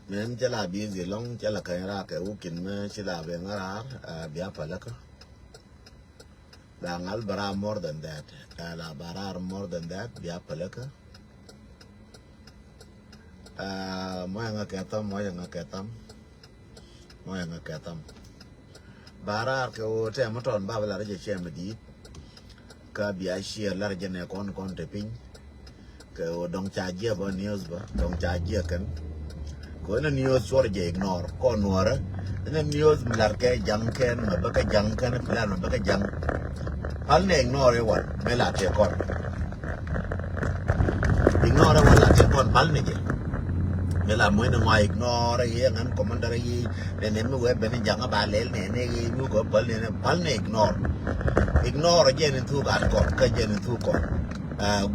men chala busy long chala kaya ke ukin me chila bengarar biya palaka la ngal bara more than that la barar more than that biya palaka moyanga ketam barar ke o te moton babla reje chemedi ka biya share la reje ne kon te pin ke o dong cha je ba news ba dong cha je kan ko na news sor je ignore ko nuora na news mlar ke jang ken ma ba ka jang kan plan ba ka jang hal ne ignore wan me la te kon ignore wan la te kon pal ne je me la mo na mai ignore ye ngan commander yi ne me we ben jang ba le ne mu ko pal ne ignore je ne tu ga ko ka je ne tu ko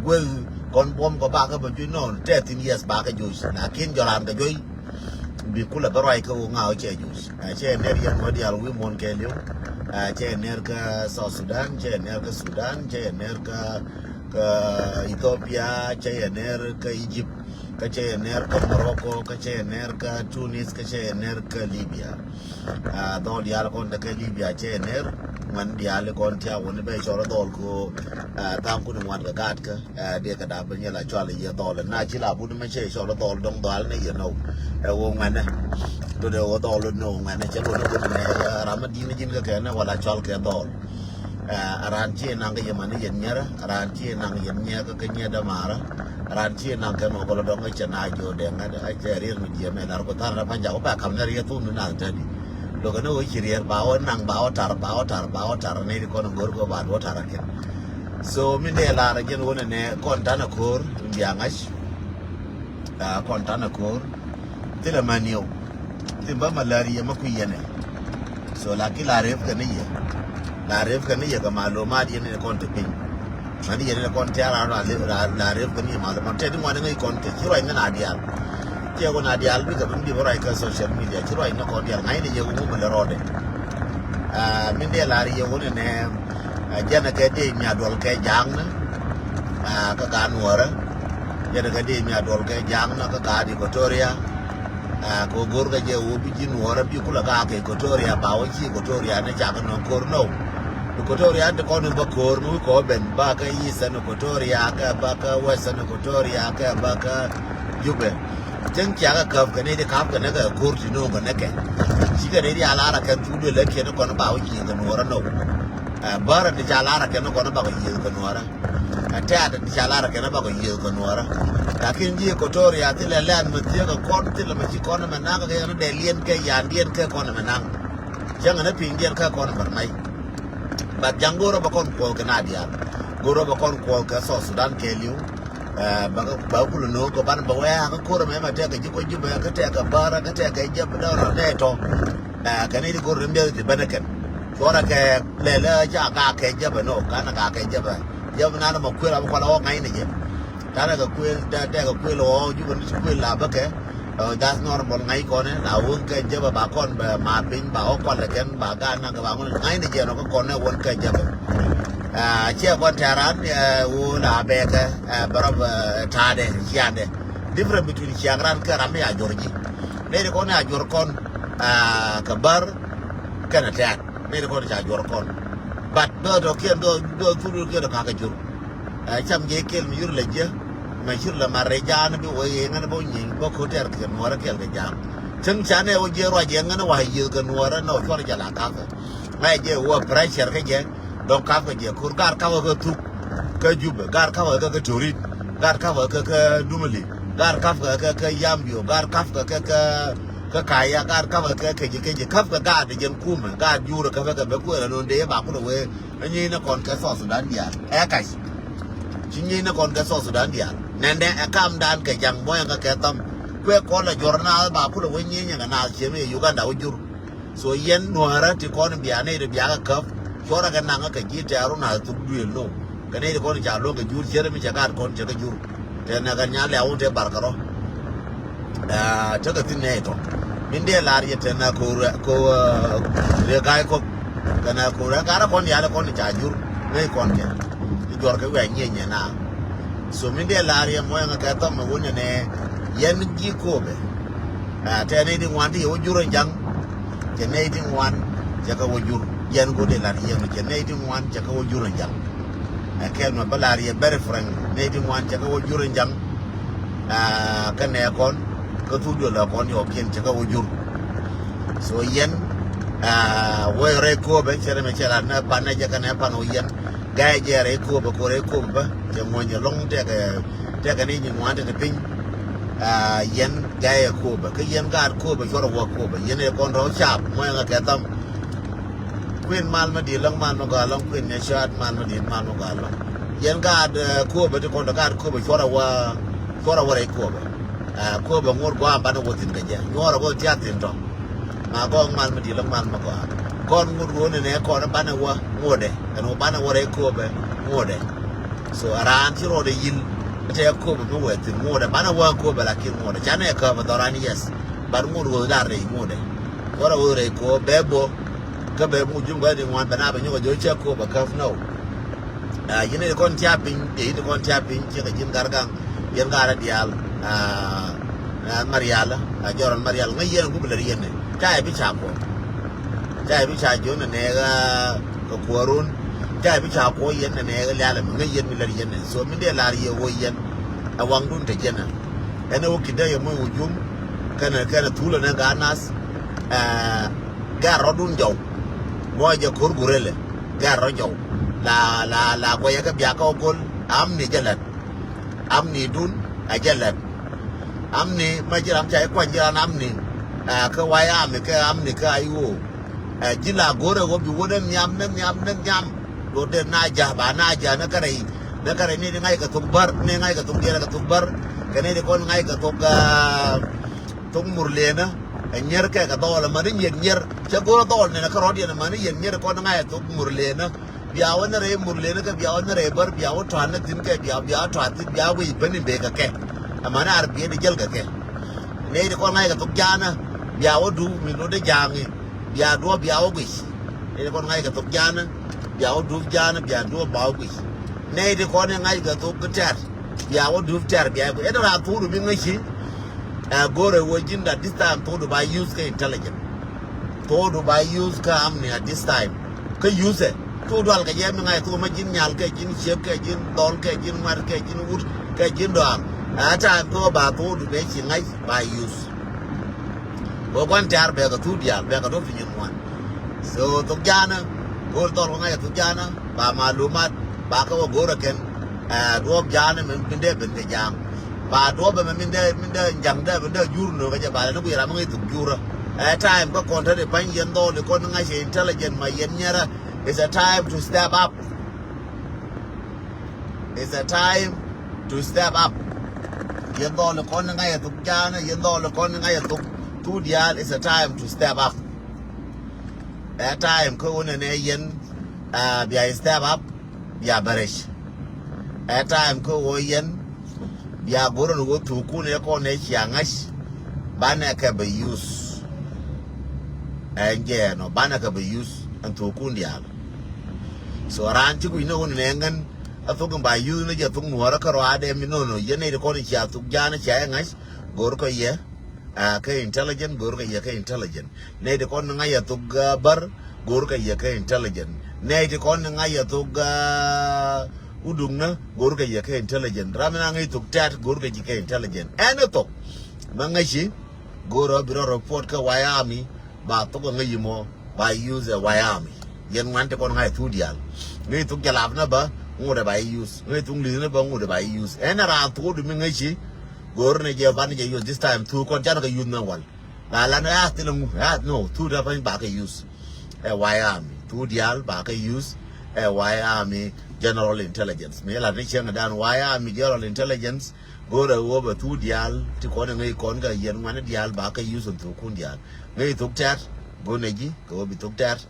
gwel con bom có ba cái bên dưới nó 13 years ba cái juice là kiến cho làm cái juice bị cú là cái loại cái ngao chơi juice chơi nè riêng mà Diaal với môn cái liu chơi nè cái South Sudan chơi nè cái Sudan chơi nè cái Ethiopia chơi nè cái Egypt cái chơi nè cái Morocco cái chơi nè cái Tunis cái chơi nè cái Libya đó Diaal con cái Libya chơi nè man Diaal con theo quân bây giờ nó đổ cô tam quân ngoan cái gạt cái dia cái đáp bên là cho là giờ đổ là na chỉ là bún mấy chơi cho nó đổ đông đảo này giờ nấu ông ngoan này tôi đều đổ luôn nấu ngoan này chứ luôn nó bún này làm gì này cái này hoặc là cho cái đổ aran chi nang cái mana yen nyara aran chi nang yen nya cái nya da mara aran chi nang cái nó kalau dong cái chân ai jo de ngada ai ceri mu dia me nar ko tar na panja ba kam na ria tu na tadi lo kana o chirier bawo nang bawo tar ne ko ngor ko ba do tar ke so min de la ra gen wona ne kon tana kor dia ngas kon tana kor tela manio timba malaria ma ku yene so la ki la ref ka ne ye la ref kan ya ga maluma di ne kon te pin mani ya ne kon te ara la ref kan ya maluma te di mo ne kon te jiro ina na Diaal ke ko na Diaal bi ga bin di bora ka social media jiro ina kon Diaal ngai ne je ko mo le rode min de la ri ye wona ne jana ke de nya dol ke jang na ka ga nuora jana ke de nya dol ke jang na ka ga di Kotoria ko gor ga je wo bi ji nuora bi kula ga ke Kotoria ba wo ji Kotoria ne ja ga no kor no Kotoria de kon ba kor mu ko ben ba ka yi san Kotoria ka ba ka wasan Kotoria ka ba ka jube jan kya ga kaf ka ne de kaf ka ne ga kor ti no ga ne ke shi ga ne di ala ra ka tu de le ke ne kon ba wo ji ga nuora no bara de ala ra ke ne kon ba ga yi ga nuora ta da di ala ra ke ne ba ga yi ga nuora lakin ji Kotoria ti le lan ma ti ga kon ti le ma ji kon ma na ga ne de lien ke yan lien ke kon ma na jang ne pin gen ka kon bar mai ba jangoro ba kon ko kana Diaal goro ba kon ko ka so Sudan ke liu ba ku no ko ban ba wa ka ko me ma te ka ji ko ji ba ka te ka bara ka te ka je ba da ne to ka ni ko rembe di banakan ora ke le le ja ka ke je ba no ka na ka ke je ba na ma ku ra ba ko la ngai ne je ta na ka ku da ka ku lo ju ba ni ku la ba ke that's normal ngai ko ne la won ke je ba kon ba ma pin ba o kon le ken ba ga na ka ba ngai ne je no ko kon ne won ke je ba che kon taran wo la be ke barab ta de chiande different between chiangran ka ram ya jorji ne ko na jor kon ka bar kana ta ne ko ja jor kon but do ke do tulu ke ka ka jur cham je kel mi yur le je ma shir la marejana bi wo ye ngana bo nyin bo ko ter ke nuora ke ga jam chen chane o je ro je ngana wa ye ga nuora no ko ja la ka ngai je wo pressure ke je don ka ga je kur gar ka ga tu ka jube gar ka ga ga torit gar ka ga dumali gar ka ga yambio gar ka ka kaya gar ka ga ke je ka ga de jen kuma ga jura ka ga be ko no de ba ko we ni na kon ka so Sudan Diaal ka chính nó còn cái so Sudan Diaal nên để cam đan cái chẳng bao nhiêu cái tâm quê con là jornal bà cũng là quên như nhà nào chỉ mới Uganda ujur so Yiɛn Nueri thì con bia này được bia cái cấp cho ra cái năng cái gì thế rồi nào tụt đuôi luôn cái này con chả luôn cái jur chỉ là mình chả con chỉ cái jur thế là cái nhà leo thế bảo cái đó chắc cái tin này thôi mình để lại thế là cô cái cô cái nào cô ra cái con nhà là con chả jur mấy con kia jor ka wa nyenye na so mi de laria mo nga ka to ma wonya ne yen gi ko be te ne ding wan ti wo juro jang te ne ding wan jaka wo jur yen go de la yen te ne ding wan jaka wo juro jang kel ma balari e bere frank ne ding wan jaka wo juro jang ka ne kon ko tu do la kon yo ken jaka wo jur so yen wo re ko be chere me chela na pana jaka ne pan o yen gai jere ko ba je mo nya long te ka ni ni wan te pin yen gai ko ba ke yen gar ko ba choro wo ko ba yen e kon ro chap mo nga ke tam queen mal ma di lang mal ma ga long queen ne shat mal ma di mal ma ga long yen gar ko ba te kon gar ko ba choro wa re ko ba ngor go amba no wotin ga je ngor go ti atin to ma go mal ma di lang mal ma ga kon ngor go ne kon ba na wa ngode no ba na wa re ko ba ngode so aran ti ro de yin te ko ba mo wetin ngode ba na wa ko ba la ki ngode chane ka ba dorani yes ba ngor go da re ngode ora wo re ko bebo ka be mu jumba de wan ba na ba nyo jo che ko ba ka no yine kon ti apin de kon ti apin che ga jin gargang yen gara dial mariala joron mariala ngai yen gubla yen ne ta bi cha ko ta bi cha jo ne ga ko korun ta bi cha ko yen ne ga lala ngai yen mi lar yen ne so min de lar ye wo yen awang dun te jena ene wo kida ye mo wujum kana tula ne ga nas ga rodun jaw mo je kor gurele ga ro jaw la ko ya ga bia ka gol am ni jalat am ni dun a jalat am ni ma jiram cha ko jiran am ni ka waya am ka am ni ka ayo jila gore go bi woden nyam do de na ja ba na ja na kare ni ngai ka tukbar ni ngai ka tukjera ka tukbar kane de kon ngai ka tuk murlena nyer ka dol ma ni nyer cha go dol ne ka rodi na ma ni nyer kon ngai tuk murlena biya wona re murlena ka biya wona re bar biya wo twan tin ka biya twan tin biya wi bani be ka ke amana arbiye de jel ka ke ne de kon ngai ka tukjana biya wo du mi no de jangi biya do biya wo gwi ne de kon ngai ka tukjana biya wo du jana biya do ba gwi ne de kon ngai ka tukjar biya wo du tar biya ko edara turu mi ngai shi gore wo jinda this time to do by use ka intelligent to do by use ka amni at this time ka use it to do al ka yemi ngai to ma jin nyal ka jin shep ka jin dol ka jin mar ka jin wut ka jin do ata to ba to do be shi ngai by use wo kwan tar be ka tu dial be ka do fi wan so to jana go to ngai to jana ba malumat ba ka wo gore ken do jana men binde binde jang ba do ba min de jang da binde jur no ga ba na ku ra ngai tu jura time ko konta de ban yen do le kon ngai she intelligent ma yen nyara. It's a time to step up. It's a time to step up. Yen do le kon ngai tu jana yen do le kon ngai tu dial. It's a time to step up. That time ko ne yen bia step up bia barish. That time ko wo yen bia goro no tu ku ne ko ne chiangash bana ka be use enje no bana ka be use and to ku ndial so ran ti ku no ne ngan atugum ba use ne je tung nuara ka ro ade mi no yen ne ko ni cha tu jana cha ngash goro ko ye ka intelligent goro ka ye ka intelligent ne de kon nga ya tu bar goro ka ye ka intelligent ne de kon nga ya tu udung na gor ka yake intelligent ramina ngai tuk tat gor ka yake intelligent ene to mangashi goro biro report ka wayami ba to ngai mo ba use wayami yen wante kon ngai tu dial ngai tuk jalab na ba ngode ba use ngai tung li na ba ngode ba use ene ra to du mangashi gor ne je ban je use this time tu kon jan ka use na wal la na tilu no tu da ba ka use wayami tu dial ba ka use wayami general intelligence me la ni chenga dan wayami general intelligence gora over tu dial ti ko ngai kon ga yen wan dial ba ka use tu kun dial ngai tuk tat go neji ko bi tuk tat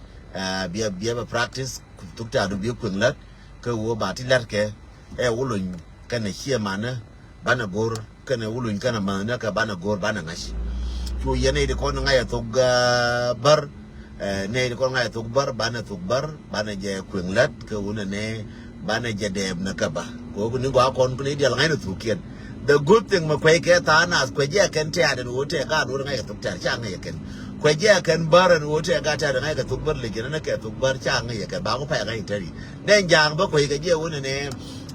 bia ba practice tuk tat do bi kun lat ko wo ba ti lat ke wulun kana chie mana bana gor kana wulun kana mana ka bana gor bana ngashi to yene de kon ngai tuk bar ne ko ngai tuk bar bana je kun lat ko wona ne bana je deb na ka ba ko ni go kon ni dial ngai no tukian the good thing ma kwe ke ta na kwe je ken te ada wo te ga do ngai ka tuk ta cha ngai ken kwe je ken bar wo te ga ta ngai ka tuk bar le ken na ke tuk bar cha ngai ka ba ko pa ngai te ri ne jang ba kwe ke je wo ne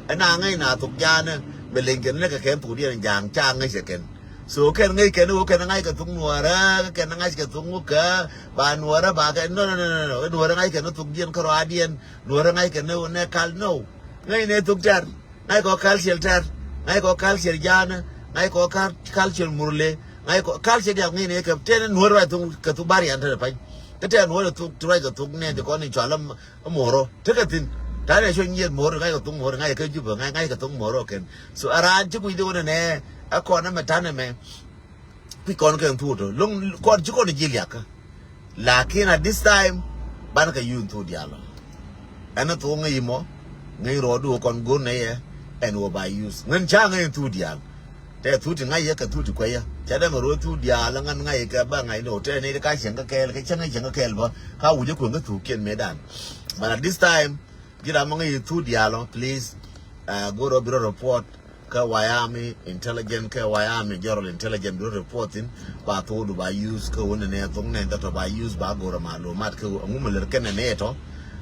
ana ngai na tuk ja ne be len ken ne ka ken tu dia jang cha ngai se ken so ken ngai ken wo ken ngai ka tuk nuara ken ngai ka tuk mu ka ba nuara ba ka no nuara ngai ken tuk dien ka ra dien nuara ngai ken ne kal no ngai ne tuk jar ngai ko kal shelter ngai ko culture jana ngai ko culture murle ngai ko culture dia ngai ke ten nuor wa tu ka tu bari ante pa ke ten nuor tu try ka tu ne de ko ni chalam moro te ka tin ta ne sho nyi moro ngai ko tu moro ngai ke ju ba ngai ka tu moro ken so ara ji ku de ne a ko na meta ne me pi kon ke tu to long ko ji ko ni jilia ka lakin at this time ban ka yun tu dia lo ana tu ngai mo ngai ro du kon gun ne ye and overuse ngan cha ngai tu dia te tu ti ngai ka tu ti kwa ya cha da ro tu dia la ngan ngai ka ba ngai no te ne ka chen ka kel ka chen ka kel ba ka u je ku nga tu ken medan but at this time gira mo ngai tu dia lo please go to bureau report ka Wyoming intelligent ka Wyoming general intelligent bureau reporting ba to do ba use ka wona ne to ne da to ba use ba go ra ma lo mat ka ngum le ken ne to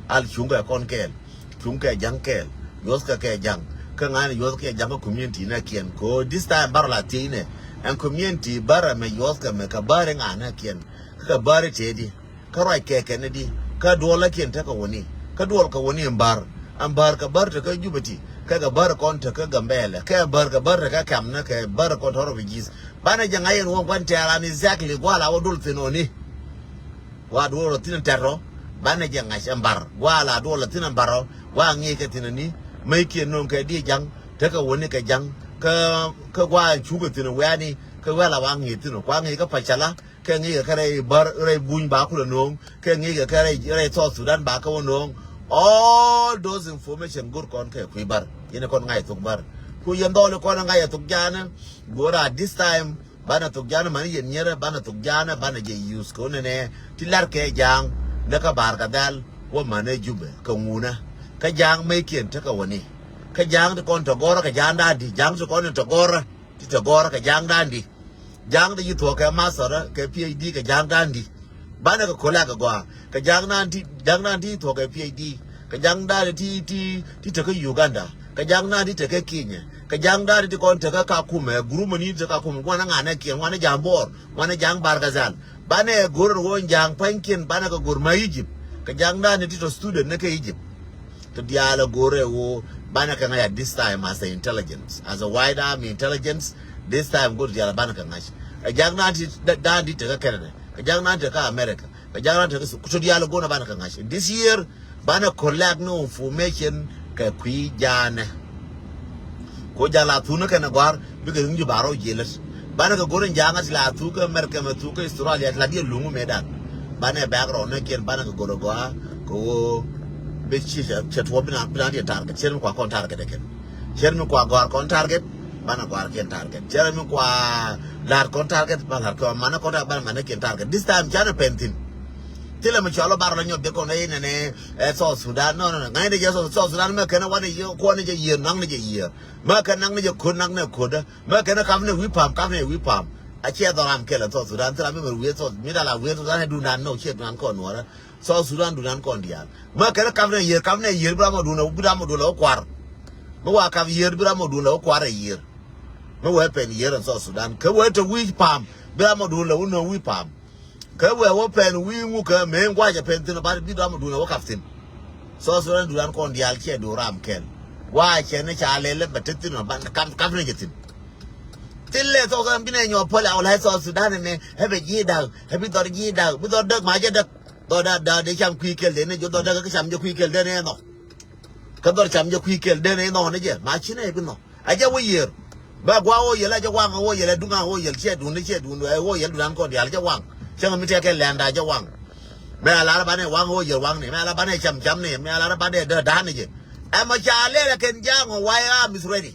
al chunga kon kel chunga jang kel yos ka ke jang Kangani yos ke jama community na kien ko this time bar latine and community bara me yos ka me ka bare ngana kien ka bare tedi ka roi ke kenedi ka dola kien ta ka woni ka dol ka woni ambar ka bar ta ka jubati ka ga bar kon ta ka gambele ka bar ka kam na ka bar kon toro bigis bana janga yen won kwan tera ni exactly wala wodul tinoni wa do tin terro bana janga shambar wala do tin baro wa ngi ka tinani mai ke non ka di jang ta ka woni ka jang ka gwa chuga tino wani ka wala wa ngi tino kwa ngi ka pachala ka ngi ka rai bar rai buñ ba ku no ka ngi ka rai to Sudan ba ka wono all those information good kon ka ku bar ina kon ngai tuk bar ku yendo le kon ngai tuk jana gora this time bana tuk jana mani yen nyera bana tuk jana bana je use ko ne tilar ke jang da ka bar ka dal wo mane jube ka nguna ka jang mai kien ta ka wani ka jang kon to gora ka jang da di jang so kon to gora ti to gora ka jang da di jang da yu to ka masara ka PhD ka jang da di bana ka kola ka gwa ka jang na di to ka PhD ka jang da ti ta ka Uganda ka jang na di ta ka Kenya ka jang da di kon ta ka kuma guru mani ta ka kuma wana ngana kien wana jambor wana jang bargazal bana gor won jang pankin bana ka gor ma Egypt ka jang da ti to student na ka Egypt to Diaal gore wo bana kan ya this time as a intelligence as a wide army intelligence this time go to Diaal bana kan ngash a jang na ti da di ta ka Canada a jang na ta ka America a jang na ta ka to Diaal go na bana kan ngash this year bana collect no information ka kui jana ko jala tunu kana gwar biga ngi baro jelas bana ka goren janga la tu ka America ma tu ka Australia la di lungu medan bana background ne ken bana ka goro gwa ko Bichi chatwa bina dia target chermi kwa kon target eken chermi kwa gwar kon target bana gwar ken target chermi kwa lar kon target bana ko mana ko da bana mana ken target this time chana pentin tila me chalo bar la nyot de ko ne so Sudan no ngai de so Sudan me kana wani yo ko ne je yer nang ne je yer ma kana nang ne je ko nang ne ko da ma kana kam ne wi pam a che do ram kela so Sudan tra me wi so mi da la wi so da du nan no che nan ko no so Sudan du nan kon Diaal ma kana kam ne yer bra mo du la kwar mo wa kam yer bra mo du la kwar yer mo wa pen yer so Sudan ka wa to wi pam bra mo du la no wi pam ka wa wo pen wi mu ka me ngwa ja pen tin ba bi bra mo du la kaftin so Sudan du nan kon Diaal che do ram kel wa che ne cha le betin no ban kam ne jetin tille so kan bine nyo pola wala so Sudan ne hebe jida hebe dor jida bu dor dak ma ja dak do da de cham kwikel de ne jo do da ka cham jo kwikel de ne no ka dor cham jo kwikel de ne no ne je ma chi ne bi no a ja wo yer ba gwa wo yela ja wang wo yela dunga wo yel che du wo yel du nan ko Diaal ja wang chang mi te ke landa ja wang me ala ba ne wang wo yel wang ne me ala ba ne cham ne me ala ba ne da ne je e ma cha le ken ja ngo why am is ready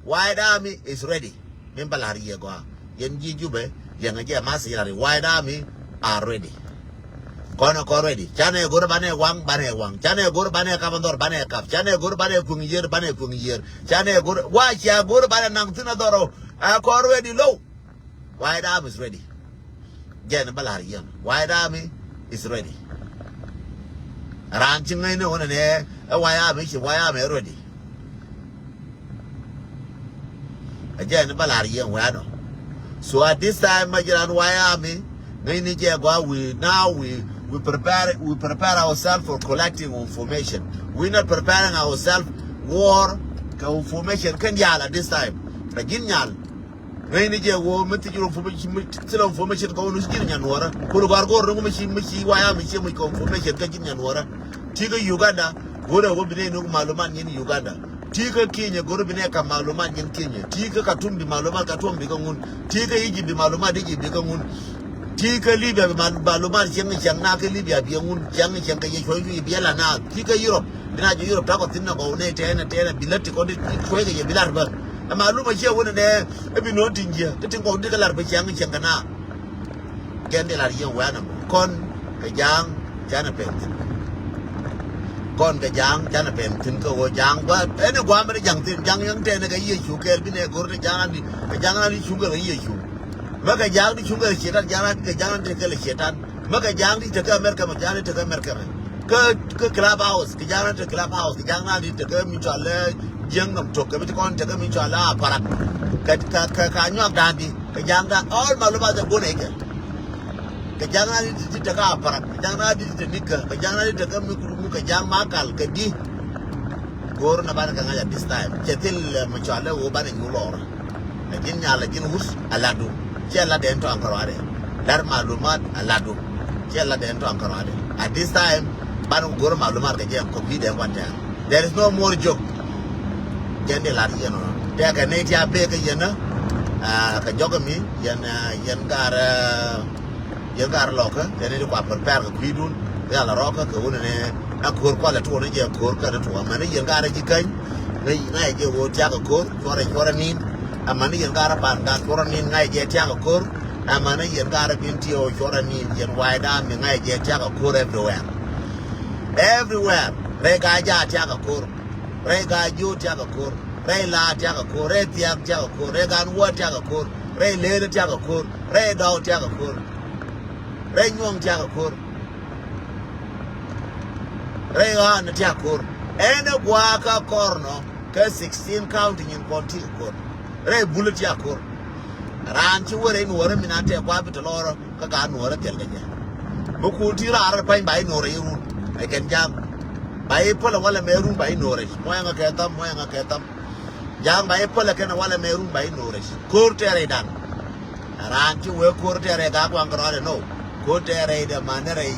White Army is ready. Membalari yegwa. Yen jijube, yen aje masi yari. White Army are ready. kono ko ready chane gur bane wang chane gur bane kabandor bane kap chane gur bane kungier chane gur wa cha gur bane nang tinadoro ko ready low White Army is ready gen balar yen White Army is ready ran chingai no ne White Army ready again balar yen wa no so at this time majiran White Army we prepare ourselves for collecting information. We're not preparing ourselves war information can yal at this time. Again yal. Rainy je war material information go no skin yanwara. Kurugargo rumishi waya mishi information taking yanwara. Tiga Uganda, go to Wobine no Maluman in Uganda. Tiga Kenya, go to Bineka Maluman in Kenya. Tiga Katumbi Maluma Katum Bigamun. Tiga Iji Maluma Digi Bigamun. Tika Libya Baluman Chang Naka Libya Biamun Chang Chanka Biela now Tika Europe Binaja Europe Takotina go Nate and Bilati on it Quake Bilarba a Maluma here wouldn't there every note in here the thing called Diaal by Chang Chankana Candela young Wanam Con Kajang Janapet Con Kajang Janapet Tinko or Jang but any Guamari young Tenaka issue Kelvin a Gordon Janani sugar issue Maka jang di chunga setan jangan tekel setan maka jang di tekel Amerika jangan tekel Amerika ke clubhouse ke jangan tekel clubhouse ke jangan di tekel mincale jeng nam tok ke kon tekel mincala parak ke nyok dandi ke jangan all malumat bone ke jangan di tekel parak ke jangan di tekel ke jangan di tekel mikru ke jangan makal ke di gor na ban ka ngaja this time cetil mincale wo ban ngulor lagin nyala gin hus aladu Chella dento ankarade. Dar malumat aladu. Chella dento ankarade. At this time, Banu Guru Malumat again compete and one time. There is no more joke. Jende Lariano. Take a native baker yena. Kajogami, Yangar Locker, then it was prepared a quidun, Yala Rocker, Kune, a core quality on a year core, cut to a money, Yangar Jikan. They will take a core for a quarantine. A money Yangara Bangan, Coranin, I get Yakor, a money Yangara Pinti or Coranin, and White Army, I get Yakor everywhere. Everywhere. Regaja Yakor, Rega Ju Yakor, Ray La Yakor, Ray Tiak Yakor, Regan Wat Yakor, Ray Lady Yakor, Ray Dog Yakor, Ray Young Yakor, Ray on the Yakor, and a Guaca Corno, 16 counting in Pontico. Ray bullet yakor. Ranchi were in Waraminate, Wapitalora, Kagan, or a Telga. Mukutira pine by Nori. I can jump by a pola walla merum by Norris. Moyanga Katam. Jam by a pola can a walla merum by Norris. Courtier done. Ranchi were courtier Gagwan, no. Courtier the manere.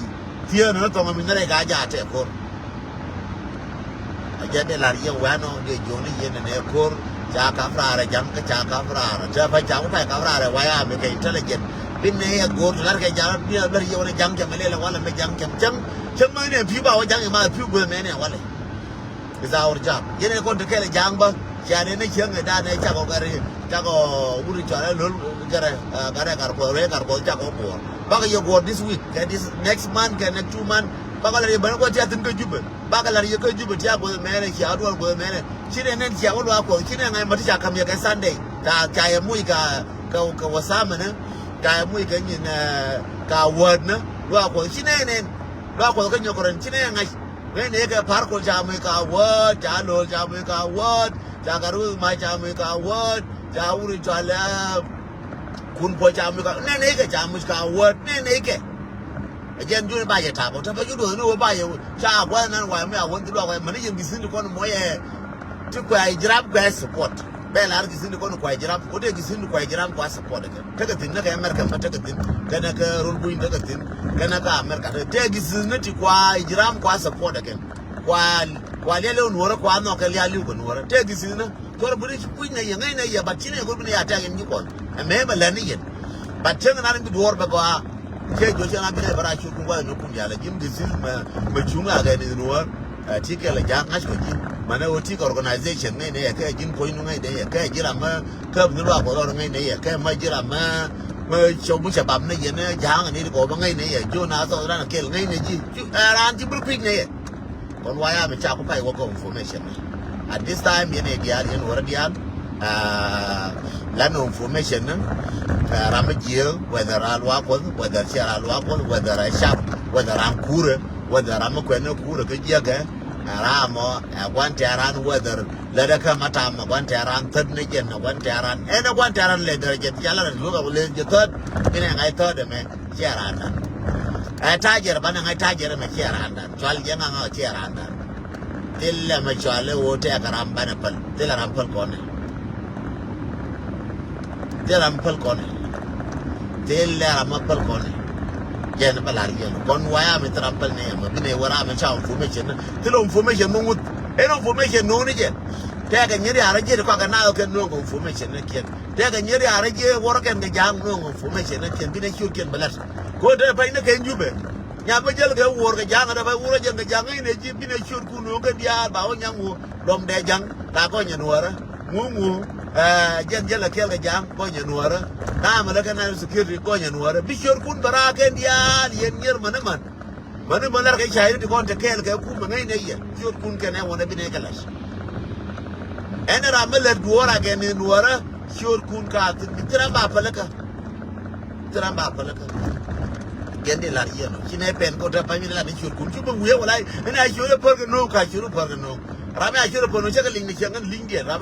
Fear not on a minere gaja tekor. I get the Laria Wano, the Johnny in an airport. Chaka Frara, Janka Chaka Frara, Java Chaka Frara, why I make intelligent. Been here, go to Larka Jan, be a very young Janka Malay, one of the Janka Chum, and people are young about people, men and Wally. It's our job. You know, go to Kelly Jamba, Shannon, young and Dan, Chaco, Chaco, Uricha, Garaka, Chaco, Baka you go this week, this next month, next 2 months. Bagalari Bango Jatin Kajuba, Bagalari Kajuba, Jago, man, Chiado, man, Chinan and Chiawako, Chinan and Matisha come here Sunday, Kayamuika, Kawasamana, Kayamuika in Kawadna, Wako, Chinan, Wako, Kanyoko, Chinan, when they get Parko Jamaica, word, Jalo, Jamaica, word, Jagaru, my Jamaica, word, Jauri Jala, Kunpo Jamaica, Nanaka Jamaica, word, Nanaka. Again, do it by your table. But you don't know about you. Child, one and why I want to go away. Money you be seen to go to quite grab gas support. Bella is in the corner quite grab. What is in the quite grab was support again. Take a thing, American, but take a thing. Kanaka, Rubuin, take a thing. Kanaka, America. Take is not quite grab was support again. While yellow work, while no Kalia Lucan, take this in a British Queen, a but China would be attacking you on. And maybe Lenny. But turn around the door, Bagoa. Josiana Bera should go to Kunjala. Jim, this is Machunga again in the world. Ticket like Jack Ashwin, Manaotic organization, Jim Poinum, Kajirama, Cub Nua, Majirama, mà cho bữa sẽ bấm này vậy nó giang này có bằng ngày này cho nó sau đó là kêu ngày này gì chứ ran chỉ bữa pin này còn why am chả có phải có information at this time vậy này Diaal Yiɛn war Diaal lan information ram jiyo whether al waqol whether share al waqol whether I sharp whether ram kure whether ram ko ne kure ke jaga ramo wante ran whether lada ka mata ma wante ran tad ne jen wante ran ena wante ran le daraja yalla lu ga le je tad ina ngai tad me share ran tajer bana ngai tajer me share ran twal janga nga share ran illa ma chale wote akaram bana pal tela ram pal kone tela ram pal kone tela ram pal kone jen balar jen kon waya mi trampal ne ma bine wara ma cha information telo information nungut eno information no ni je te ga nyiri araje ko ga na ko no information ne kien te ga nyiri araje wor ken ga jang no information ne kien bine shur ken balat ko de pay ne ken jube nya ba jel ga wor ga jang da ba wor jen ga jang ne ji bine shur ku no ga dia ba o nyangu dom de jang ta ko nyen wara ngu jen jela kel ga jang ko nyen wara na ma da kana security ko nyen wara bi shur kun bara ken Diaal Yiɛn nyer man malar ga shayir di kon te kel ga ku ma ngai ne ye shur kun ken e wona bine kalash ena rameler duora ga ne nuara shur kun ka tramba palaka gende la Yiɛn kine pen ko ta pami la ni shur kun chu bungu ye wala ena shur por ga no ka shur por ga no rame a shur por no chaka ling ni changan ling dia la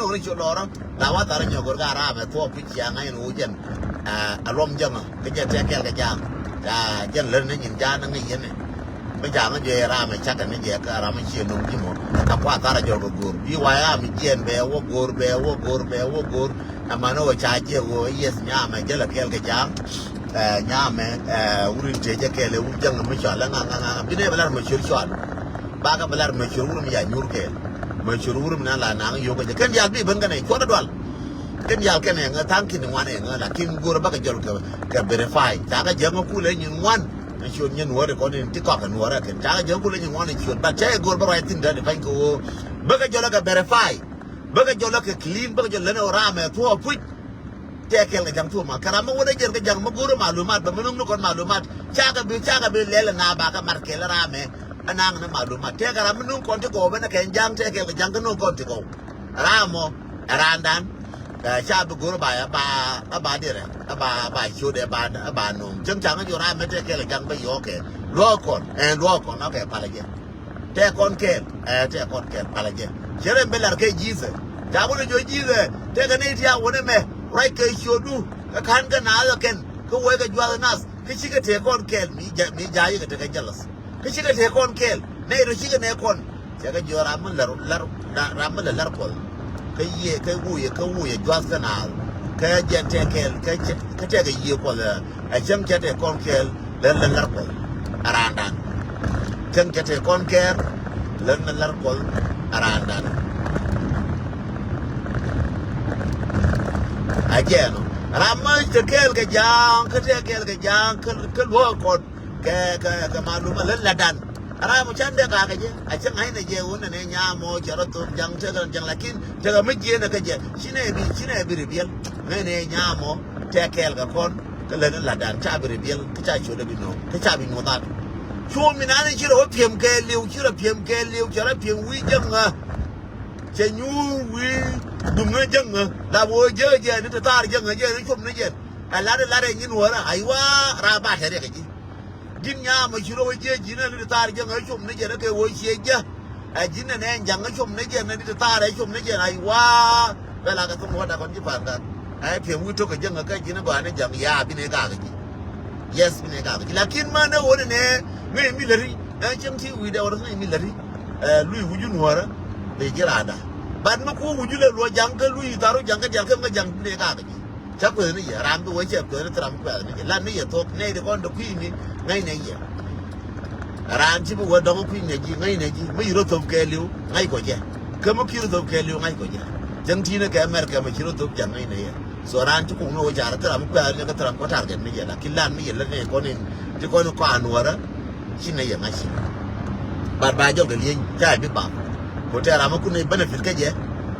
no ri shur lora la wa tar nyo gor ga rame to pi chiang ngai no jen alom jama ke je te kel ga jang jen len ni ja na ngai ye ne me ja ma je rame chaka ne je ka rame chi no ji mo ta kwa tar jo go gor bi wa ya mi jen be wo gor amano wa cha je wo yes nya ma je la kel ga jang nya me urin te je kele u jang ma cha la nga bi ne balar ma shur shwan ba ga balar ma shur urum ya nyur ke ma shur urum na la na yo ga je ken ya bi ban ga ne ko da dwal ken ya ken nga tang kin wan nga la kin gor ba ga jol ka verify ta ga je ma ku le nyin wan na shur nyin wore ko ni ti ko ka nuara ken ta ga je ku le nyin wan shur ba che gor ba right tin da fa ko ba ga jol ka verify ba ga jol ka clean ba ga jol na ora me to pu te kel ga jang to ma karama wona jer ga jang ma gor malumat ba munum ko malumat chaga bi le na ba ka mar kel ra me anang na malumat te ga munum ko te ko ba na ken jang te kel ga jang no ko te ko ramo randan cha bu gor ba ya ba dire ba chu de ba no jang jang yo ra me te kel ga jang ba yo ke lo kon no ke pala je te kon kel pala je jere belar ke jize ta bu jo jize te ga ne ti ya wona me right ke shodu ka kan ga na la ken ko we ga jwa nas ke shi ga te kon kel mi ja yi ga te ga jalas ke shi ga te kon kel ne ro shi ga ne kon ya ga jora mun lar ko ke ye ke wu ye jwa ga na ke je te kel ke te ga yi ko la a jam ke te kon kel lar ko arandan ken ke te kon kel lar ko arandan again ramai te kel ga jang ke lo ko ke maluma ladan ara mo chande ka je a chen ai ne je wona ne nya mo charo to jang te jang lakin te ga mije na ka je shine bi ribiel ne nya mo te kel ga kon ke le ladan cha bi ribiel ke cha chu de bi no ke cha bi no ta chu mi na ne chiro piem ke liu chiro piem wi jang che nyu wi dum ne jang la wo je ni ta tar jang je ni chum ne je ala de nyin wora ai wa ra ba ta de ji din nya ma shiro je ji ne ni tar jang chum ne je ke wo she je a jin ne jang chum ne je ni ta tar chum ne je ai wa ba la ka to mo da kon ji pa da ai phe wi to ka jang ka ji ne ba ne jang ya bi ne ka ji yes bi ne ka ji lakin ma ne wo ne ne mi lari chem ti wi da wora ne mi lari lui wu ju wora be jirada ban ma ko wujule lo janga lui taro janga jang ka jang ne ka ga cha ko ni ya ram do che ko ni tram ko ni la ni ya to ne de kon do ku ni ngai ne ya ran ji bu wa do ku ni ji ngai ne ji mi ro to ke liu ngai ko je ka mo ki ro to ke liu ngai ko je jang ti ne ka mer ka ma ki ro to jang ngai ne ya so ran ji ku no ja ra tram ko ni ka tram ko tar ge ni ya la ki lan ni ya la ne ko ni ti ko no ko anwara shi ne ya ma shi ba jo de li ja bi ba ko te ra ma ku ne benefit ke je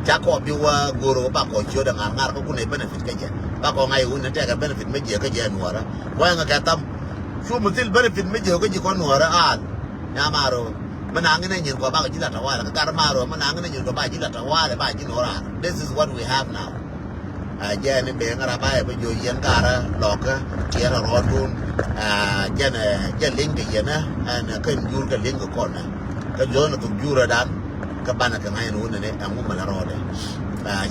Chako biwa guru ba ko choda ngar ko kunai benefit kaje ba ko ngai un ta ga benefit meje kaje nuara wa nga katam su mutil benefit meje kaje ko nuara al ya maro manang ne nyin ko ba jila tawala ka gar maro manang ne nyin ko ba jila tawala ba jin ora. This is what we have now. Jen be ngara ba be jo yen gara loka tiara rodun jen ling ke yena an kan jur ka ling ko na ka jo na tu jura dan ka bana ka ngai no ne amu mala rode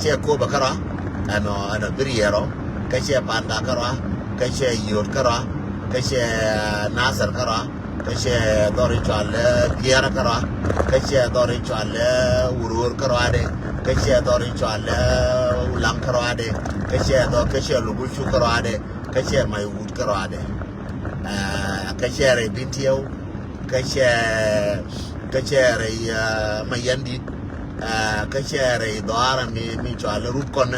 che ko ba kara ano biriero ka che banda kara ka che yor kara ka che nasar kara ka che dori chale giara kara ka che dori chale urur kara de ka che dori chale ulang kara de ka che lugu chu kara de ka che mai ud kara de ka che re bintio ka che re mayandi ka che re doara mi chale rup kon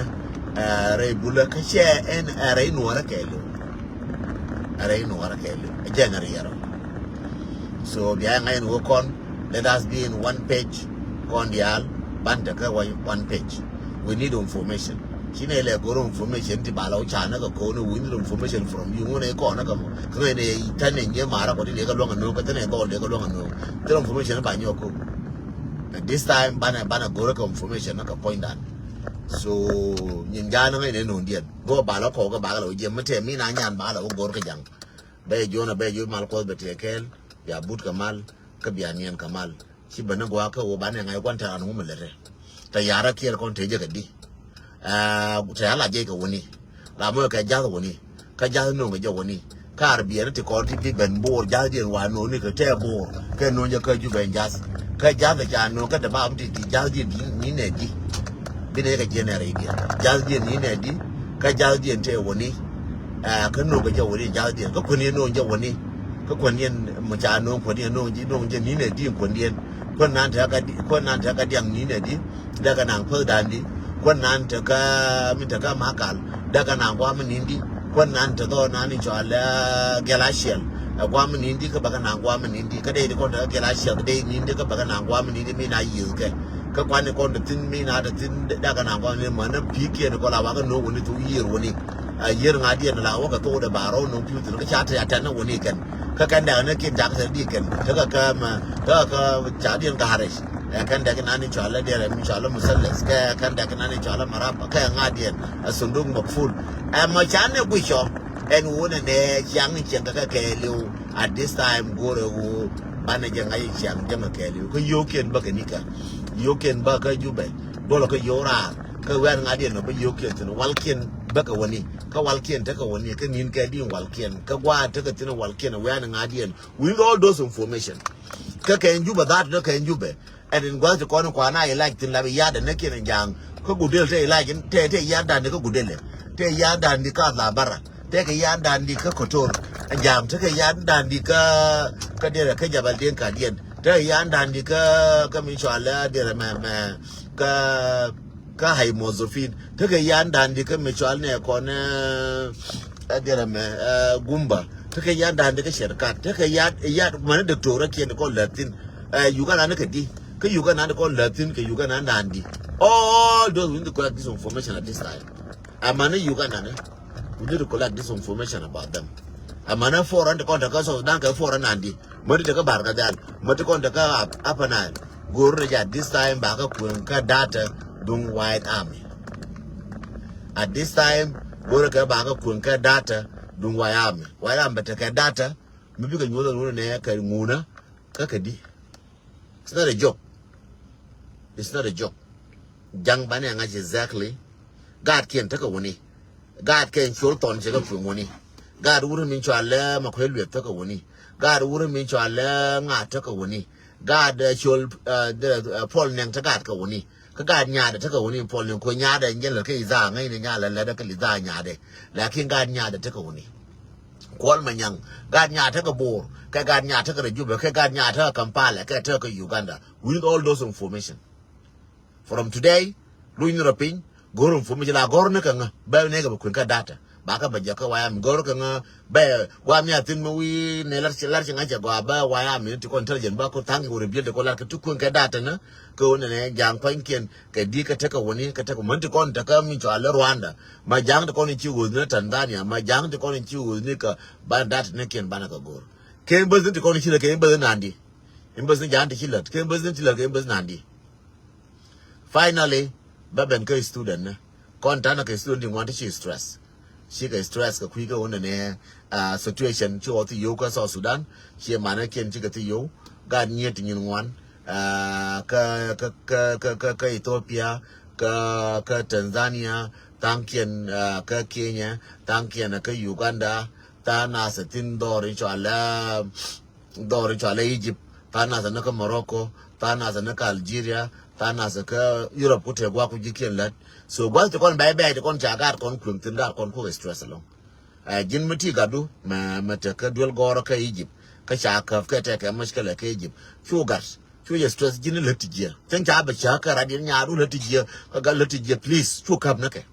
re bula ka che en re nuara kelu generiero. So biya ngai no kon let us be in one page kon Diaal banda ka one page. We need information. Chine le goro information ti bala chana ka ko no we need information from you ne ko na ka mo ka ne tane nye mara ko le ka longa no ka tane ko le ka longa no the information ba nyoko. And this time bana goro ka information na ka point that. So nyin ga na ngai no ndien go bala ko ka bala o je mate mi na nyan bala o goro ka jang be jona be jo mal ko be tekel ya but kamal ka bianian kamal si bana gwa ka o bana ngai kwanta anu mulere ta yara kier kon teje ka di ta ala je ka woni la mo ka ja woni ka ja no ga woni ka arbiere ti ko ti bi ben bor ja di wa no ni ka te bor ka no ja ka ju ben jas ka ja ga ja no ka da ba ti ja di ni ne di bi ne ka generate di ja di ni ne di ka ja di te woni ka no ga ja woni ja di ka kuni no ja woni ka kuni mu ja no kuni no ji no je ni ne di kuni kon nan ta ka diang ni ne di daga nan ko dan di kon nan ta ka mi ta ka makal daga nan kwa min indi kon nan ta do nan ni chala gelasial kwa min indi ka baga nan kwa min indi ka dai kon ta gelasial dai ni indi ka baga nan kwa min indi mi na yi ke ka kwa ni kon tin mi na da tin daga nan kwa ni ma na pike ne ko la ba ka no woni tu yir woni yir ngadi na la wa ka to da baro no pi tu ka cha ta ta na woni kan ka kan da na kin da ka di kan ta ka ma ta ka cha din ka haresh kan da kana ni chala da mi chala musallas ka kan da kana ni chala maraba ka ngadi asundung makful ma chane ku sho en wona ne yang chen ka ke lu at this time go ro bana je ngai chang je ma ke lu ko yoken ba ka nika yoken ba ka jube dole ka yora ka wan ngadi no ba yoken no walken baka wani ka walken ta ka wani ka nin ka din walken ka gwa ta ka tin walken wan ngadi with all those information ka en juba that ka en jube and in gwa ko no kwa na I like tin la ya da nake nan jang ka gudel te like te ya da ni ka gudele te ya da ni ka labara te ka ya da ni ka kotor jam te ka ya da ni ka dere ka jabal den ka dien te ya da ni ka mi shala dere ma ka hay mozofin te ka ya da ni ka mi shala ne ko na dere ma gumba te ka ya da ni ka shirkat te ka ya mana doktora ke ko latin Uganda na ka di ka Uganda ko Latin ka Uganda nandi all those we need to collect this information at this time. Amana Uganda we need to collect this information about them. Amana foreign the contact so dan ka foreign nandi mari ta ka barka dal mari ko ta ka apana guru ya this time ba ka kun ka data dun white army at this time guru ka ba ka kun ka data dun white army ta ka data mi bi ka nyodo ne ka nguna ka ka di. It's not a joke. It's not a joke. Jang bane nga exactly. God can take a woni. God can show ton chega fu woni. God wouldn't mean to ala makwelu take a woni. God wouldn't mean to ala nga take a woni. God should Paul nang ta God ka woni. Ka God nya take a woni Paul nang ko nya da ngel ka iza ngai ne nya la da ka liza nya de. Lakin God nya take a woni. Kwal manyang God nya take a bor. Ka God nya take a Juba. Ka God nya take a Kampala. Ka take a Uganda. We need all those information. From today, Luin Rapin, go information la gorna kanga, ba nega kun ka data. baka bajaka wayam gor ka ba wa mi atin mo wi ne lar chinga gwa ba wayam ni to intelligent ba ko tangi wori bil de ko lar ka tukun ka data na ko ne jang panken ka di ka taka woni ka taka mun ko ta ka mi to ala Rwanda ma jang to ko ni ci wo ne Tanzania ma jang to ko ni ci wo ne ka ba data ne ken bana ka gor ken bazin to ko ni ci la ken bazin nandi in bazin jang ta kilat ken bazin ti la ken bazin nandi finally baben ka student na kontana ka student want to stress she ka stress ka kuiga wona ne situation chi oti yo ka South Sudan she mana ken chi ka ti yo ga nyet nyin wan ka Ethiopia ka Tanzania tanken ka Kenya tanken ka Uganda ta na satin dori chala Egypt ta na sa ka Morocco ta na sa ka Algeria ta na sa ka Europe ko te gwa ku jiken lat so gwa te kon bai te kon chagar kon kun tin dar kon ko stress along jin mati gadu ma te ka dul goro ka Egypt ka chaka ka te ka mashkala ka Egypt sugar ya stress jin latijiya tan ta ba chaka radin nyaru latijiya ka ga latijiya please su kap na ke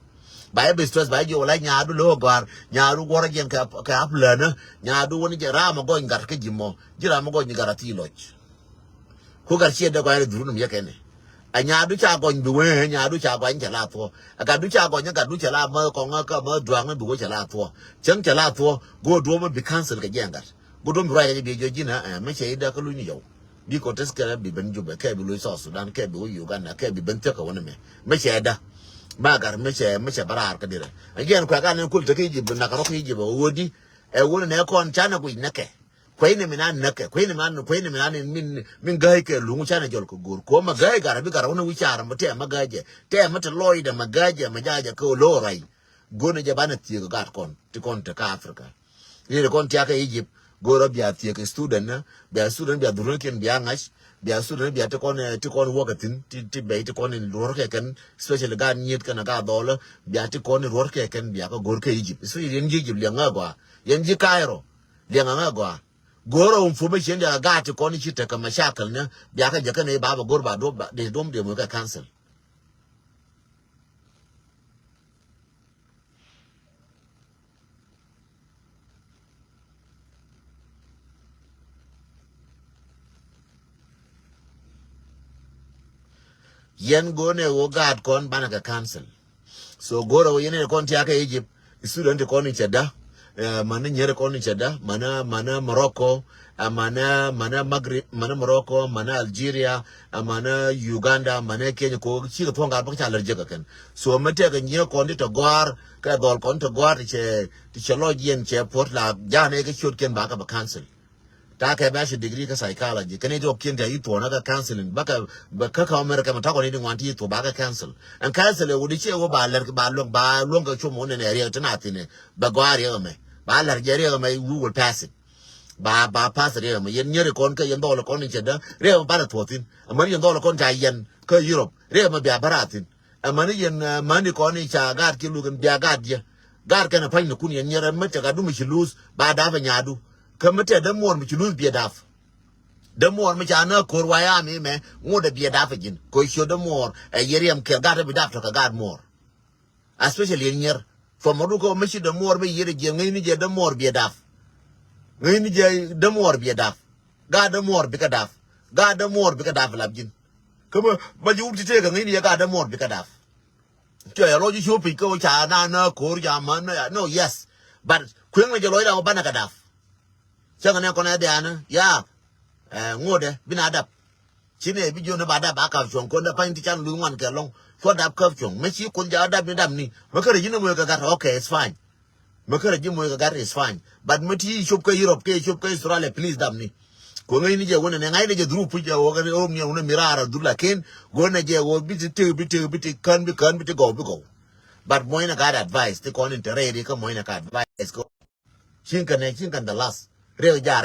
bai be stress bai jo la nyaru lo gar nyaru goro gen ka aplana nyaru woni je rama go ngar ka jimo jira ma go ngar ti loch ko gar chi da ga duru num yakene anya du cha gon bi we nya du cha gon cha la to aga du cha gon nya ga du cha la ma ko nga ka ma duang bi go cha la to chang cha la to go do ma bi cancel ga jenga go do mi ra ga bi jo jina me che da ka lu ni yo bi ko tes ka bi ben ju ba ka bi lu so Sudan ka bi Uganda ka bi ben ta ka wona me che da ma gar me che barar ka dire again ko ga ne kul ta ki ji na ka ro ki ji ba wodi wona ne ko an cha na ku na ke kwene mina nake kwene min gai ke lungu chana jol ko gur ko magai gara bi gara una wichara mate magaje te mate loida magaje majaja ko lorai gona jabana tiego gat kon ti kon te ka Africa ni kon ti aka Egypt goro bia tiego student na bia student bia durun ken bia ngash bia student bia te kon wogatin ti be ti kon in lor ke ken especially ga nyet kana ga dolo bia ti kon lor ke ken bia ko gor ke Egypt so yen Egypt lianga gwa yen ji Cairo lianga gwa goro information da ga ta koni ci ta kama shakal ne biya ka jaka ne baba gorba do ba de dom de mu ka cancel yen go ne wo ga kon bana ka cancel so goro yene kon ti aka Egypt student koni cheda mana nyere koni cheda mana Morocco mana Maghreb mana Morocco mana Algeria mana Uganda mana Kenya ko chi ko tonga ba cha larje kan so mate ga nye koni to gwar ka dol kon to gwar che logien che port la jane ga shot ken ba ka ba cancel ta ka ba shi degree ka psychology kan to ken da ito na ka canceling ba ka America ma ta ko ni wanti to ba ka cancel an cancel e wudi che wo ba lar ba long ga chumo ne ne riya tana tine ba gwar ya me ba lar jere ga we will pass it ba pass it me yen nyere kon ka yen dole kon ni cheda re ba na totin amani yen dole kon ta yen ka Europe re ma bia baratin amani yen mani kon ni cha gar ki lugan bia gad ya gar kana pan kun yen nyere mata ga du mi lose ba da fa nyadu ka mata da mor mi lose bia daf da mor mi cha na kor waya mi me ngoda bia daf jin ko sho da mor yerem ke gar bi daf to ka gar mor especially yen nyer from Morocco mishi da mor be yere je ngai ni je da mor bia daf ngai ni je da mor bia daf ga da mor bi ka daf ga da mor bi ka daf labjin kuma ba ju ti te ga ngai ni ga da mor bi ka daf ke ya lo ji shu pi ko cha na ko ya man na no yes but kwen me je lo da ba na ka daf cha ga ne ko na da na ya ngode bi na daf chine bi jo na ba da ba ka chon ko da pa ti chan lu ngwan ke long for that curve me chi kun ja da bi dam ni makara jina mo ga okay it's fine makara jina mo ga is fine but mati shop ka Europe ke shop ka Australia please dam ni ko ngai ni je wona ne ngai ne je dru pu je wo ga o mi una mirara du la ken go na je wo bi ti kan bi go but mo ina ga advice ti kon intere ka mo ina ka advice ko chin kan the last re ja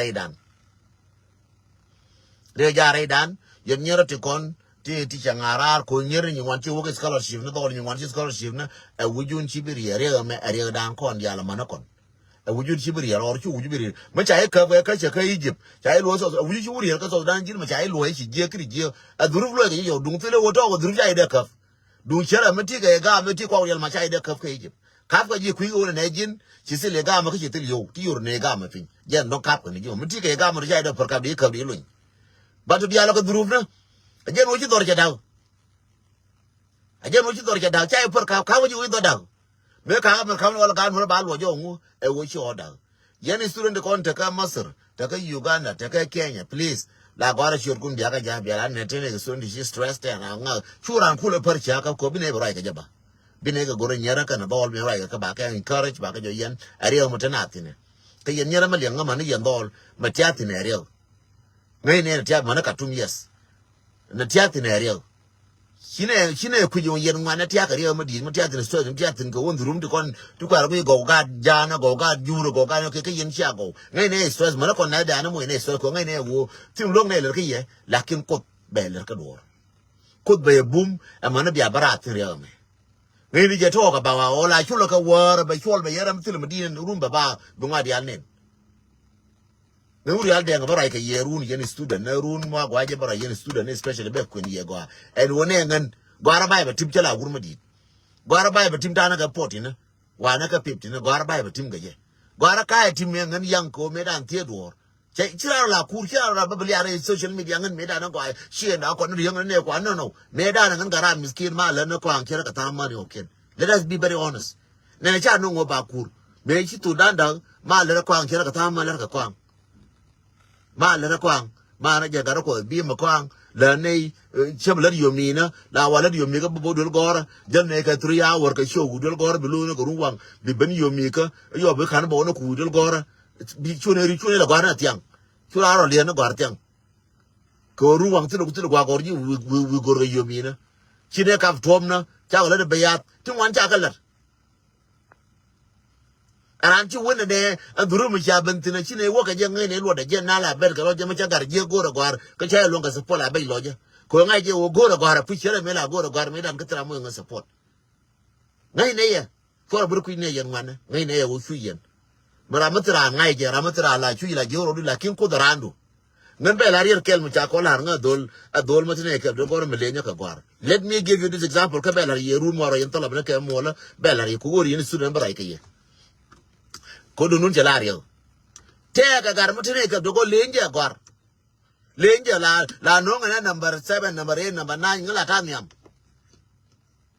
re dan yen nyero ti kon ti changarar ko nyer ni wan ti wo scholarship na do ni wan ti scholarship na wujun chibiri re me re dan kon ya la manakon wujun chibiri or chu wujubiri ma cha ka cha Egypt cha lo so wujun chibiri ka so dan jin ma cha lo shi je kri je aduru lo ga yo dung tele wo to wo duru ja ide ka du chera meti ga ga meti kwa yel ma chai de kaf ka Egypt kaf ka ji ku yo ne jin chi se le ga ma ka chi til yo ti yor ne ga ma fin jen don kaf ka ni jo meti ga ga ma chai de per ka de ka de luñ ba tu Diaal ka duruf na jen wo chi dor cha daw jen wo chi dor cha daw chai per ka ka wo ji wo dor daw me ka ma ka wala ga mo ba lo jo ngu e wo chi oda yen student de kon ta ka Masr ta ka Uganda ta ka Kenya please la gwara shur kun biya ka ja biya ne tene so ndi shi stress ta na nga churan kula parcha ka ko bine brai ka jaba bine ga gore nyara ka na dol me rai ka ba ka encourage ba ka jo yen ariyo mutana tine ka yen nyara mali nga mani yen dol ma tia tine ariyo ngai ne tia mana ka tum yes na tia tine ariyo shine ku jo yen ngana tia ka ariyo ma di ma tia tine so tia tine ko won rum de kon tu ka ro go ga jana go ga juro go ga ke yen chia go ngai ne stress mana kon na da na mo ne so ko ngai ne wo tim long ne le ke ye lakin ko be le ka do ko be bum e mana bia barat riyo me ngai ni je to ka ba wa la chulo ka war ba chol be yaram til medina rum ba bunga Diaal nen ne uri al de nga bara ka ye run yen student na run ma gwa je bara yen student especially be ko ni ye gwa en wone ngan gwara ba tim chala gurma di gwara ba tim ta na ka poti na wa na ka 50 na gwara ba tim ga je gwara ka tim ngan yang ko me dan tie dor che chira la kur chira la babli are social media ngan me dan ko share na ko ni yang ne ko no me dan ngan gara miskin ma la na ko an kira ka ta ma ni okay let us be very honest ne cha no ngo ba kur me chi tu dan dan ma la ko an kira ka ta ma la ka ko ma la kwang ma na ja gar ko bi ma kwang la nei chem la yo mi na la wala yo mi ka bo dol gor jan ne ka 3 hour ka show dol gor bi lu na ko ruwang bi ben yo mi ka yo be kan bo na ku dol gor bi chune la gor na tiang chura ro le na gor tiang ko ruwang tu ku tu gwa gor ji wi gor yo mi na chine ka tom na cha la de bayat tin wan cha ka la aranchi wona de anduru mu cha bentina chine wo ka je ngai ne lo da je na la ber ka lo je ma cha gar je go ro gwar ka cha lo nga support la bai lo je ko ngai je wo go ro gwar pu chere me la go ro gwar me dan ka tra mo nga support ngai ne ye ko bur ku ne ye ngwana ngai ne ye wo chu yen mara matra ngai je ra matra la chu la je ro la kin ko darando ngan be la rier kel mu cha ko la nga dol ma tine ka do go me le nya ka gwar let me give you this example ka be la ye ru mo ro yen talab na ka mo la be la ko go ri ni student bara ka ye ko do nun jalario te ga gar mutune ka dogo lenje gor lenje la no ngana number 7 number 8 number 9 ngala tamiam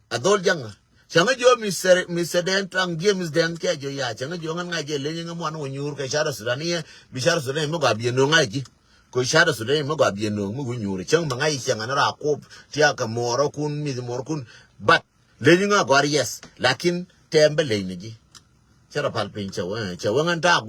adol janga changa jo Mr. Dent ang James Dent ke jo ya changa jo ngana ge lenje ngamo anu nyur ka shara sudani bi shara sudani mo ga bi no ngaji ko shara sudani mo ga bi no mo nyur chang ma ngai changa na ra ko tia ka moro kun mi moro kun but lenje nga gor yes lakin tembe lenje ji chara pal pincha wangan ta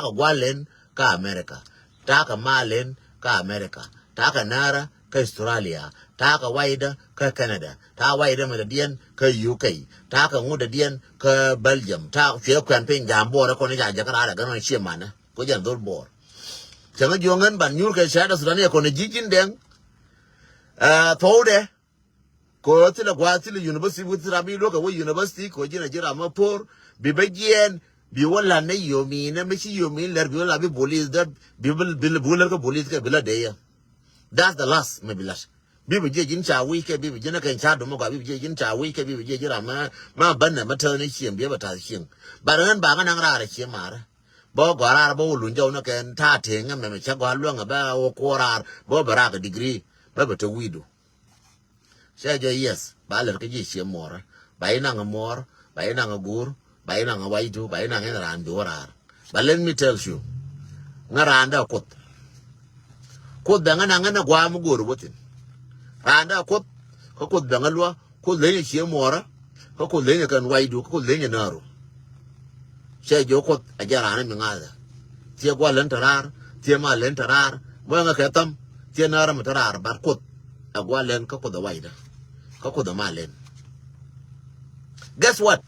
ka gwa len ka America ta ka malen ka America ta ka nara ka Australia ta ka waida ka Canada ta waida ma da dian ka UK ta ka ngu da dian ka Belgium ta fiye kwan pin jambo da ko ne ja kara da ganon shi mana ko jan dol bor changa jongan ban nyur ka shada Sudan ko ne jijin den tode ko tila gwa tila university with rabi lo ka wo university ko jira ma por bi Yiɛn bi wala ne yomi ne me chi yomi ler bi wala bi bolis that bi bil buler ko bolis ke bila de ya that's the last me bilash bi je jin cha wi ke bi je na kan cha do mo ga bi je jin cha wi ke bi je jira ma ban na mata ne chiem bi ba ta chiem baran ba ga nang ra chiem mara bo gwa ra bo lu jo na ken ta te nga me cha gwa lu nga ba o ko ra bo ba ra ga degree ba ba to wido sha je yes ba ler ke ji chiem mora ba ina nga mor ba ina nga gur ba ina nga waitu ba ina nga ran do ra but let me tell you nga randa ko da nga na gwa mu gur wotin randa ko da nga lwa ko le chiem mora ko le kan waidu ko le naro che jo ko ajara na mingaza tie gwa len tarar tie ma len tarar mo nga ketam tie nara ma tarar bar ko agwa len ko da waida ko da ma len guess what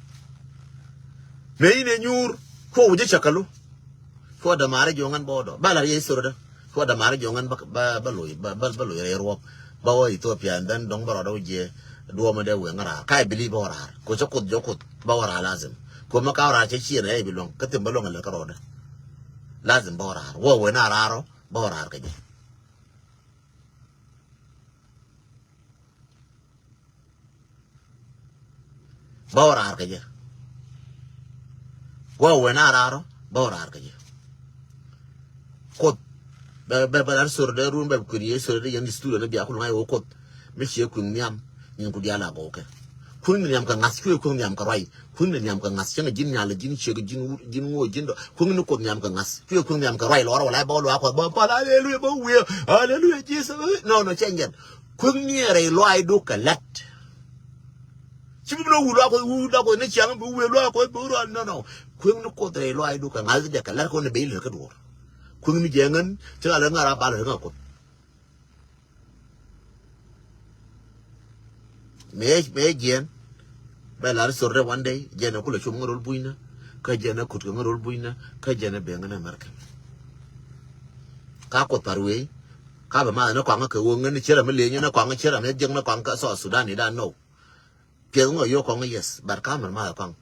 me ine nyur ko wuje chakalu ko da mare jongan bodo bala ye sura ko da mare jongan ba loy re ro ba wo Ethiopia dan dong baro da wuje do ma da we ngara kai bili ba wara ko chokot jokot ba wara lazim ko makawra ce shi ne bi long katin balong la karoda lazim ba wara wo we na raro ba wara ka je Bawra Arkaja. Well, when Araro, Bawra Arkaja. Quote, Beber sort the room, but could you so the young student of Yakunai quote, Monsieur Kunyam, in Kudiala Boke. Kunyam can ask you, Kunyam Karai, Kunyam can ask young Jin Alajin, Sugar Jin Jindo, Kunyam can ask you, Kunyam Karai, or I bought up, hallelujah, Jesus. No, change it. Kunyere loy do collect. Who dog in the channel, who will lock no. Queen no court a loy do can either the collect on the bail at war. Queen Jangan, tell a lot about it. May Yiɛn, Bella Sorda one day, Jana Kula Chumor Buina, Kajana Kutumor Buina, Kajana Bangan American. Kako Parway. Kabama no kwanga ke wonga ni chera mele na kwanga chera me jeng na kwanga so Sudan ni da no piengo yo kwanga yes bar kamar ma kwang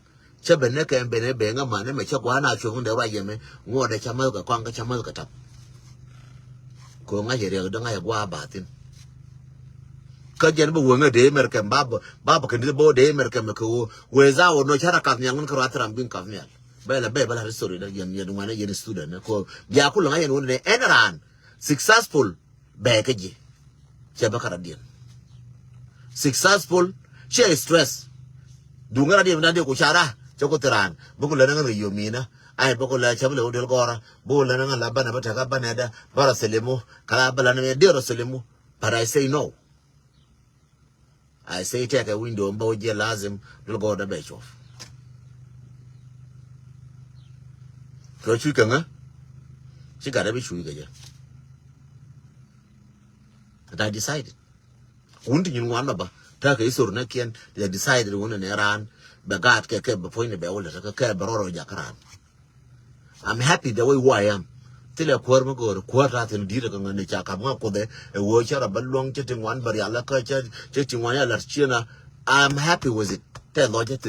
che bene ke bene benga mane me che kwa na chu de wa yeme ngo de chama ka kwanga chama ka tap ko nga yere de nga gwa batin ka jen bu wonga de mer ke bab ke de bo de mer ke me ko we za wo no chara ka nyang ko atram bin ka nyal bela bela story da yen yen wana yen student ko ya ku nga yen won de enran successful Bekaji, Chabakaradian. Successful, share stress. Dungara Nadi Kushara, Chokoteran, Bukulana Yumina, I Bokula Chablo del Gora, Bolana Labana Bataka Banada, Baraselemo, Calabalana Dero Selemo, but I say no. I say take a window and Boja Lazim, will go the bench off. So she got a bit sugar. And I decided. Wouldn't you want to take a sort of Nakian? They decided one in Iran, Bagat Keke before the Beola, Baroro Jakaran. I'm happy the way who I am. Till a quarter go, a quarter and did on the Chakamako there, a watcher about long chatting one, but I like chatting one other China. I'm happy with it. Tell Logic.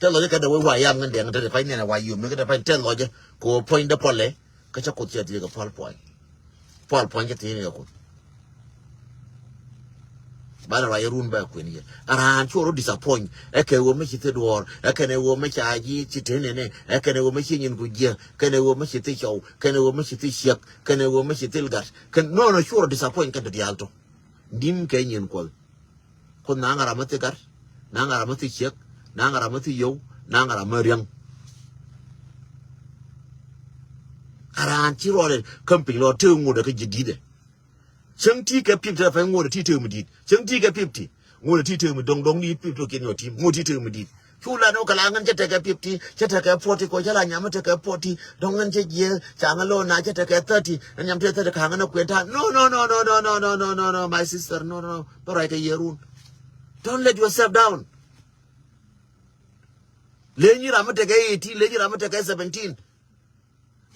Tell Logic the way who I am and then the final why you make it up tell Logic, go point the pole, catch a coach at the Paul point. Paul pointed in your coat. But I run back when you are sure disappoint. I can make it war. I can make a ye chitin. I can make it in good year. Can I make it show? Can I make it shak? Can I make it tilgat? Can no sure disappoint at the alto. Dim Kenyan call. Con Nangaramatigar, Nangaramati shak, Nangaramati yo, Nangaramarian. Aran chirore, comping or two more that you did. Chang tika pipta fa ngore titu mudit chang tika pipti ngore titu mudong ni pipto ken your team ngore titu mudit chula no kala ngan chata ka 50 chata ka 40 ko chala nyama taka 40 dongan che ye changalo na chata ka 30 nyam te 30 ka ngana kwenta no my sister no but right a yerun don't let yourself down lenyi ramate ka 18 lenyi ramate ka 17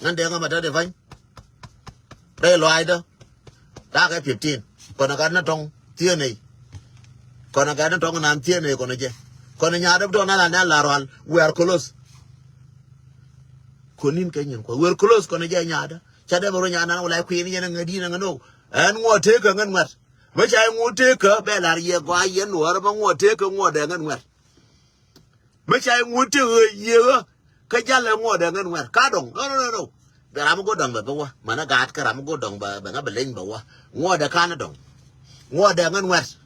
ngande ngama tade fine dai lo aida ta cái 15 còn cái nó trong tiền này còn cái nó trong nan tiền này còn cái còn nhà đó nó là rồi we are close konin cái nhìn we are close còn cái nhà đó cha đây bảo nhà nó lại khuyên như người đi nó anh ngồi thế cả ngân ngặt mấy cha ngồi thế cả bé là gì qua yên nữa mà ngồi thế cả ngồi để ngân ngặt mấy cha ngồi thế gì cái cha là ngồi để ngân ngặt cá đồng no Ram go dong ba mana gat ka ram go dong ba nga beleng ba wa ngoda kana dong ngoda ngan wet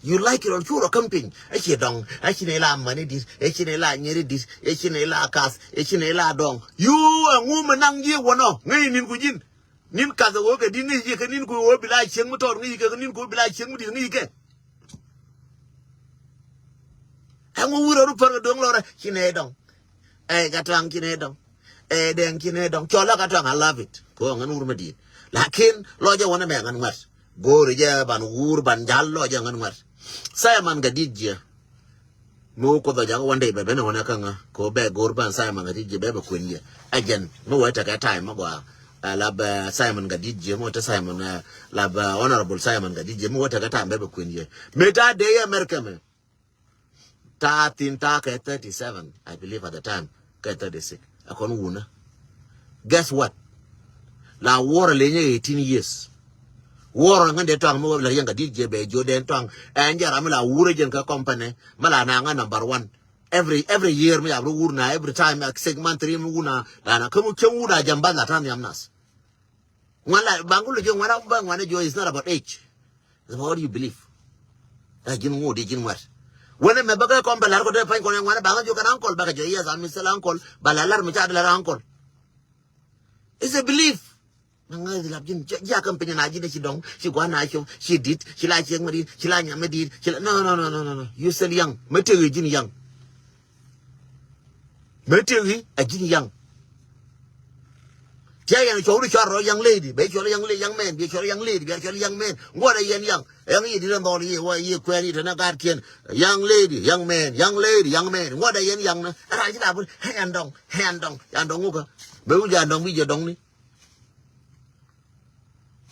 you like it or you're camping e dong e ne la mani dis e ne la nyeri dis e ne la kas e ne la dong you ngu manang ye wono ngai nin ku jin nin ka zo ke din ni ke nin ku wo bila cheng mu tor ngi ke nin ku bila cheng mu di ngi ke ngu wuro ru par dong lora ne dong Gatang kinedong. Den kinedong. Chola gatang, I love it. Go on urmadi. Lakin, loja wana bangan wet. Go reja ban urban jal loja ngan wet. Simon Gadidja. Moko the young one day, baby, no one kanga. Go back, Gorban Simon Gadidja, baby, queen. Again, no way take a time. Lab Simon Gadidja, Mota Simon, Lab Honorable Simon Gadidja, Mota time, baby, queen. Meta day American. 37, I believe at the time, 36. I can't win. Guess what? La war lenye 18 years. war ngan de tang mo la yang ga DJ be jo den tang and jara mala wure jen ka company mala na nga number 1 every year me abru urna every time segment 3 muna na kamu kemu jamba la tan yamnas wala bangulu jo wala bang wana jo is not about age. It's about what you believe. Jin ngodi jin wat when me baga company la ko de pan ko wana banga jo kan uncle baga jo yes I'm still uncle balalar me cha la uncle. It's a belief. Nangai dilap jin ja company na jin she dong she go na she did she like yang mari she like nyam did no you still young meteri jin young meteri a jin young Jaya and Chori Charo young lady, be your young man, be your young lady, be your young man. What a young you didn't know you query and a guardian, young lady, young man, what a young and I did hand on, and don't be your donny.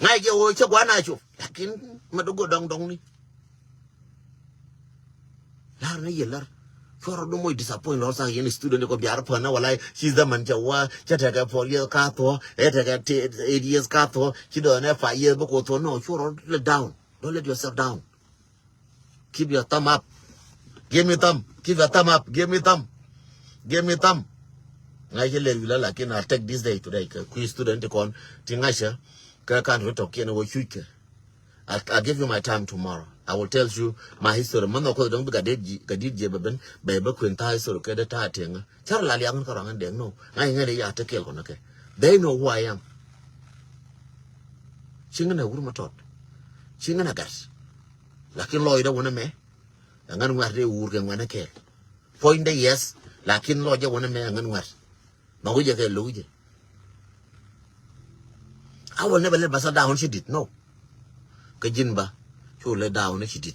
I go to one I show, Lakin, Madogo dong. Larry Yeller. For no more disappointed also any student ko biar pa na wala she's the man jawa chata 4 years ka to etaka 8 years ka to she don't have 5 years ko to no sure let down don't let yourself down keep your thumb up give me thumb keep your thumb up give me thumb ngai hele wila lakin I take this day today ku student kon tingasha ka kan ro to kene wo chuke I'll give you my time tomorrow. I will tell you my history. Man ko dong ga did je beben be ba kun ta history ke da ta tenga. Char la liang ko rangan deng no. Ngai ya ta kel ko na ke. They know who I am. Singa na ur matot. Singa na gas. Lakin loy da wona me. Ngan war de ur ke ngana kel. Point de yes. Lakin loy ja wona me ngan war. Ma ko je ke lu je. I will never let Basa down. She did no. Kajinba, who let down she did.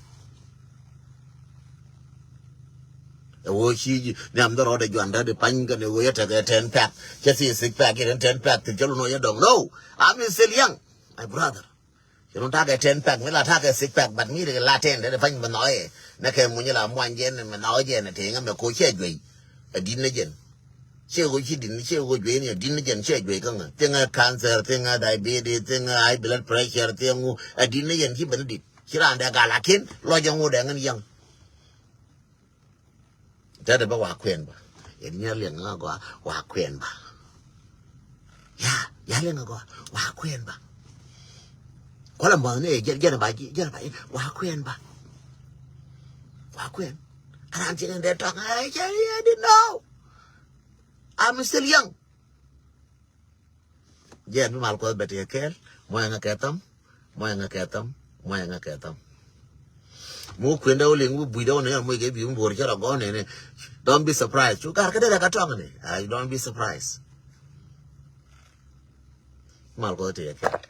The way she named the road under the pine and the way to get 10 pack, just 6 pack and 10 pack to tell no you don't know. I'm still young, my brother. You don't take a 10 pack, we'll attack a 6 pack, but me the Latin, the pine Manoy, Naka Munilla, 1 yen and Manoy and a thing, and the coach way, a dinner. She didn't she would be a dinner and shake thing a cancer, thing a diabetes, thing a high blood pressure, thing a dinner and he did. She ran the galakin, lodging wood and young. That about Waquenba. It nearly a go, Waquenba. Yelling ago, Waquenba. Columbo, get a bite, Waquenba. Waquen. And I'm sitting there talking, I didn't know. I'm still young. Yeah, no mal ko better care. Moyanga ketam. Mo kwenda ulingu buido ne mo ge bi mbor jara go ne. Don't be surprised. You got kada ka tonga ne. Don't be surprised. Mal ko te care.